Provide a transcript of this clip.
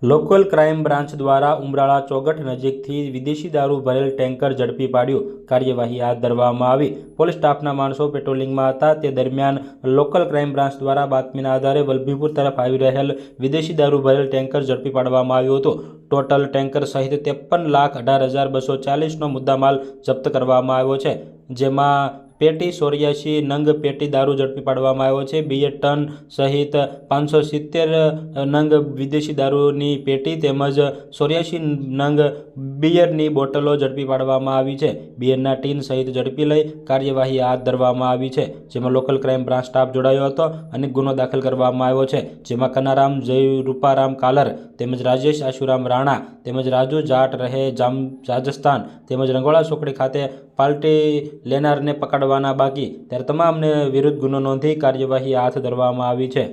Local crime branch દ્વારા ઉમરાળા ચોગઠ નજીકથી વિદેશી દારૂ ભરેલ ટેન્કર ઝડપી પાડ્યું, કાર્યવાહી હાથ ધરવામાં આવી। પોલીસ સ્ટાફના માણસો પેટ્રોલિંગમાં હતા તે દરમિયાન લોકલ ક્રાઇમ બ્રાન્ચ દ્વારા બાતમીના આધારે વલભીપુર તરફ આવી રહેલ વિદેશી દારૂ ભરેલ ટેન્કર ઝડપી પાડવામાં આવ્યું હતું। ટોટલ ટેન્કર સહિત 53,18,240નો મુદ્દામાલ જપ્ત કરવામાં આવ્યો છે, જેમાં પેટી 84 નંગ પેટી દારૂ ઝડપી પાડવામાં આવ્યો છે। 2 ટન સહિત 570 નંગ વિદેશી દારૂની પેટી તેમજ 84 નંગ બિયરની બોટલો ઝડપી પાડવામાં આવી છે। બિયરના ટીન સહિત ઝડપી લઈ કાર્યવાહી હાથ ધરવામાં આવી છે, જેમાં લોકલ ક્રાઇમ બ્રાન્ચ સ્ટાફ જોડાયો હતો અને ગુનો દાખલ કરવામાં આવ્યો છે, જેમાં કનારામ જય રૂપારામ કાલર તેમજ રાજેશ આશુરામ રાણા તેમજ રાજુ જાટ રહે રાજસ્થાન તેમજ રંગોળા ચોકડી ખાતે પાર્ટી લેનારને પકડવાના બાકી, ત્યારે તમામને વિરુદ્ધ ગુનો નોંધી કાર્યવાહી હાથ ધરવામાં આવી છે।